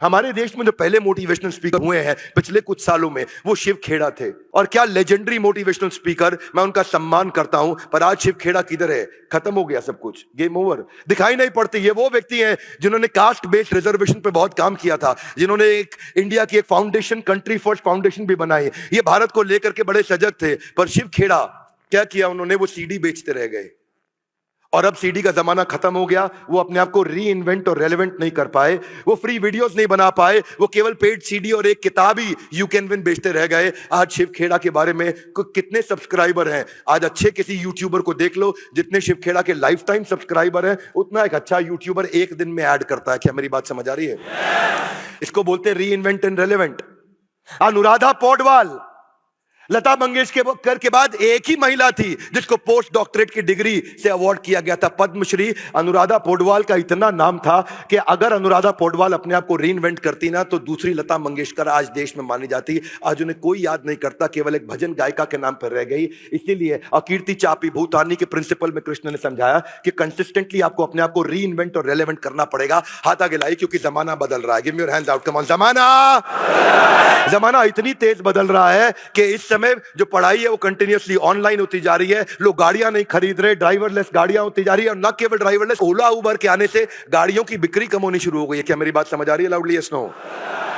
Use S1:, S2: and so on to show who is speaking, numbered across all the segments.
S1: हमारे देश में जो पहले मोटिवेशनल स्पीकर हुए हैं पिछले कुछ सालों में, वो शिव खेड़ा थे। और क्या लेजेंडरी मोटिवेशनल स्पीकर, मैं उनका सम्मान करता हूं। पर आज शिव खेड़ा किधर है? खत्म हो गया सब कुछ, गेम ओवर, दिखाई नहीं पड़ते। ये वो व्यक्ति हैं जिन्होंने कास्ट बेस्ड रिजर्वेशन पे बहुत काम किया था, जिन्होंने एक इंडिया की एक फाउंडेशन, कंट्री फर्स्ट फाउंडेशन भी बनाई। ये भारत को लेकर के बड़े सजग थे। पर शिव खेड़ा क्या किया उन्होंने? वो सीडी बेचते रह गए। और अब सीडी का जमाना खत्म हो गया। वो अपने आप को री इन्वेंट और रेलेवेंट नहीं कर पाए, वो फ्री वीडियोस नहीं बना पाए, वो केवल पेड सीडी और एक किताब ही यू कैन विन बेचते रह गए। आज शिव खेड़ा के बारे में कितने सब्सक्राइबर हैं? आज अच्छे किसी यूट्यूबर को देख लो, जितने शिव खेड़ा के लाइफ टाइम सब्सक्राइबर हैं उतना एक अच्छा यूट्यूबर एक दिन में ऐड करता है। क्या मेरी बात समझ आ रही है? इसको बोलते हैं reinvent and relevant. Anuradha Paudwal Lata Mangeshkar के बाद एक ही महिला थी जिसको पोस्ट डॉक्टरेट की डिग्री से अवार्ड किया गया था, पद्मश्री। अनुराधा पौडवाल का इतना नाम था कि अगर अनुराधा पौडवाल अपने आप को रीइन्वेंट करती ना तो दूसरी लता मंगेशकर आज देश में मानी जाती। आज उन्हें कोई याद नहीं करता, केवल एक भजन गायिका के नाम पर रह गई। इसीलिए अकीर्ति चापी भूतानी के प्रिंसिपल में कृष्ण ने समझाया कि कंसिस्टेंटली आपको अपने आप को रीइन्वेंट और रेलेवेंट करना पड़ेगा। हाथ आगे लाइए, क्योंकि जमाना बदल रहा है। Give me your hands out, come on. जमाना इतनी तेज बदल रहा है कि इस समय जो पढ़ाई है वो कंटिन्यूअसली ऑनलाइन होती जा रही है। लोग गाड़ियां नहीं खरीद रहे, ड्राइवरलेस गाड़ियां होती जा रही है। और न केवल ड्राइवरलेस, ओला उबर के आने से गाड़ियों की बिक्री कम होनी शुरू हो गई है। क्या मेरी बात समझ आ रही है? Loudly yes no.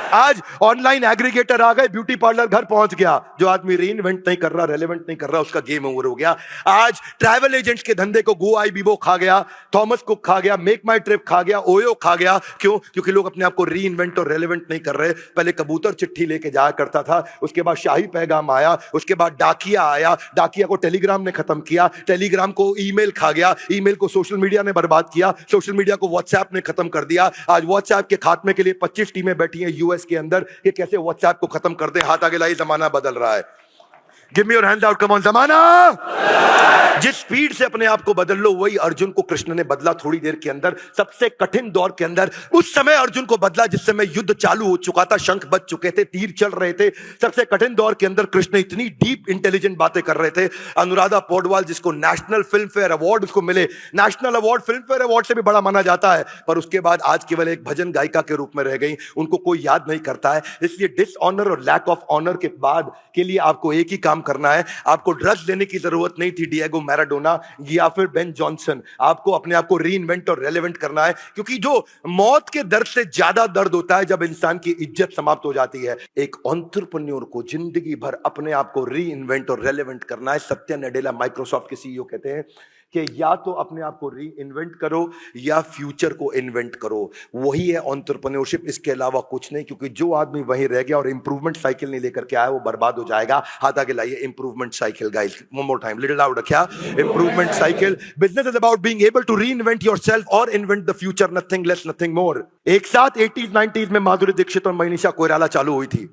S1: आज ऑनलाइन एग्रीगेटर आ गए, ब्यूटी पार्लर घर पहुंच गया। जो आदमी रीइन्वेंट नहीं कर रहा, रेलेवेंट नहीं कर रहा, उसका गेम ओवर हो गया। आज ट्रैवल एजेंट्स के धंधे को गो आई बीबो खा गया, थॉमस कुक खा गया, मेक माई ट्रिप खा गया, ओयो खा गया। क्यों? क्योंकि लोग अपने आप को रीइन्वेंट और रेलेवेंट नहीं कर रहे। पहले कबूतर चिट्ठी लेके जाया करता था, उसके बाद शाही पैगाम आया, उसके बाद डाकिया आया, डाकिया को टेलीग्राम ने खत्म किया, टेलीग्राम को ईमेल खा गया, ईमेल को सोशल मीडिया ने बर्बाद किया, सोशल मीडिया को व्हाट्सएप ने खत्म कर दिया। आज व्हाट्सएप के खात्मे के लिए 25 टीमें बैठी हैं यूएस के अंदर कि कैसे व्हाट्सएप को खत्म कर दे। हाथ आगे लाइए, जमाना बदल रहा है। Give me your hands out, come on. जमाना जिस स्पीड से अपने आप को बदल लो, वही अर्जुन को कृष्ण ने बदला थोड़ी देर के अंदर। सबसे कठिन दौर के अंदर उस समय अर्जुन को बदला जिस समय युद्ध चालू हो चुका था, शंख बज चुके थे, तीर चल रहे थे। सबसे कठिन दौर के अंदर कृष्ण इतनी डीप इंटेलिजेंट बातें कर रहे थे। अनुराधा पौडवाल, जिसको नेशनल फिल्म फेयर अवार्ड उसको मिले, national award film fair award से भी बड़ा माना जाता है, पर उसके बाद आज केवल एक भजन गायिका के रूप में रह गई। उनको कोई याद नहीं करता है। इसलिए डिसऑनर और लैक ऑफ ऑनर के बाद के लिए आपको एक ही काम करना है। आपको ड्रग्स लेने की जरूरत नहीं थी डिएगो मैराडोना या फिर बेन जॉनसन। आपको अपने आप को रीइन्वेंट और रेलेवेंट करना है, क्योंकि जो मौत के दर्द से ज्यादा दर्द होता है जब इंसान की इज्जत समाप्त हो जाती है। एक एंटरप्रेन्योर को जिंदगी भर अपने आप को रीइन्वेंट और रेलेवेंट करना है। सत्या नडेला माइक्रोसॉफ्ट के सीईओ कहते हैं कि या तो अपने आप को री इन्वेंट करो या फ्यूचर को इन्वेंट करो। वही है एंटरप्रेन्योरशिप, इसके अलावा कुछ नहीं। क्योंकि जो आदमी वहीं रह गया और इंप्रूवमेंट साइकिल नहीं लेकर के आया, वो बर्बाद हो जाएगा। हाथ आगे लाइए, improvement cycle guys, one more time, little loud. क्या improvement cycle? Business is about being able to reinvent yourself or invent the future, nothing less nothing more. एक साथ 80s 90s में माधुरी दीक्षित और मनीषा कोइराला चालू हुई थी।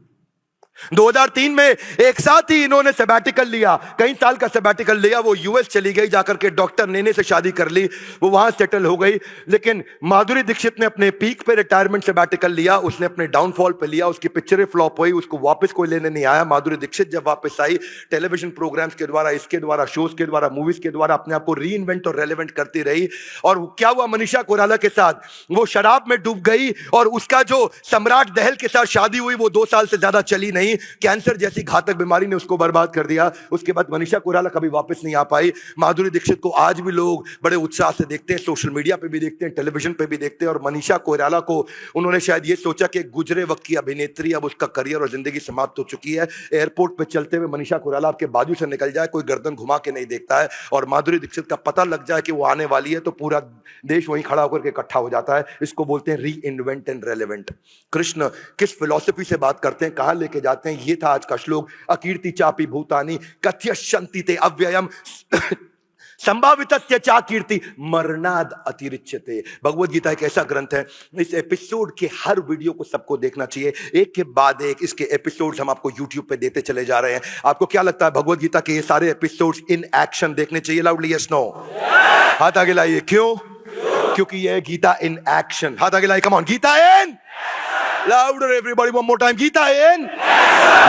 S1: 2003 में एक साथ ही इन्होंने सैबैटिकल लिया, कई साल का सैबैटिकल लिया। वो यूएस चली गई, जाकर के डॉक्टर नेने से शादी कर ली, वो वहां सेटल हो गई। लेकिन माधुरी दीक्षित ने अपने पीक पे रिटायरमेंट सैबैटिकल लिया, उसने अपने डाउनफॉल पे लिया, उसकी पिक्चरें फ्लॉप हुई, उसको वापस कोई लेने नहीं आया। माधुरी दीक्षित जब वापस आई, टेलीविजन प्रोग्राम्स के द्वारा, इसके द्वारा, शोज के द्वारा, मूवीज के द्वारा अपने आप को री इन्वेंट और रेलेवेंट करती रही। और क्या हुआ मनीषा कोइराला के साथ? वो शराब में डूब गई और उसका जो सम्राट दहल के साथ शादी हुई वो 2 साल से ज्यादा चली नहीं। कैंसर जैसी घातक बीमारी ने उसको बर्बाद कर दिया। उसके बाद मनीषा कोइराला कभी वापस नहीं आ पाई। माधुरी दीक्षित को आज भी लोग बड़े उत्साह से देखते हैं, सोशल मीडिया पे भी देखते हैं, टेलीविजन पे भी देखते हैं। और मनीषा कोइराला को उन्होंने शायद ये सोचा कि गुजरे वक्त की अभिनेत्री, अब उसका करियर और जिंदगी समाप्त हो चुकी है। एयरपोर्ट पे चलते हुए मनीषा कोइराला आपके बाजू से निकल जाए, कोई गर्दन घुमा के नहीं देखता है। और माधुरी दीक्षित का पता लग जाए कि वो आने वाली है तो पूरा देश वहीं खड़ा होकर के इकट्ठा हो जाता है। इसको बोलते हैं reinvent and relevant. Krishna किस फिलॉसफी से बात करते हैं, कहां लेके जाते हैं, ये था आज का श्लोक। अकीर्ति चापी भूतानी कथयश्यन्ति ते अव्ययम संभावितस्य चा कीर्ति मरणाद अतिरिच्यते। भगवद गीता एक ऐसा ग्रंथ है, इस एपिसोड के हर वीडियो को सबको देखना चाहिए, एक के बाद एक इसके एपिसोड्स हम आपको YouTube पे देते चले जा रहे हैं। आपको क्या लगता है भगवद गीता के ये सारे एपिसोड्स इन एक्शन देखने चाहिए? Loudly yes no. हाथ आगे लाइए। क्यों? क्योंकि ये गीता इन एक्शन। हाथ आगे लाइए, come on. Gita in louder everybody, one more time. Gita in.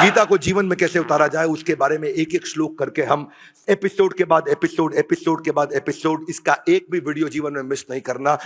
S1: Gita को जीवन में कैसे उतारा जाए उसके बारे में एक एक श्लोक करके हम एपिसोड के बाद एपिसोड, एपिसोड के बाद एपिसोड, इसका एक भी वीडियो जीवन में मिस नहीं करना।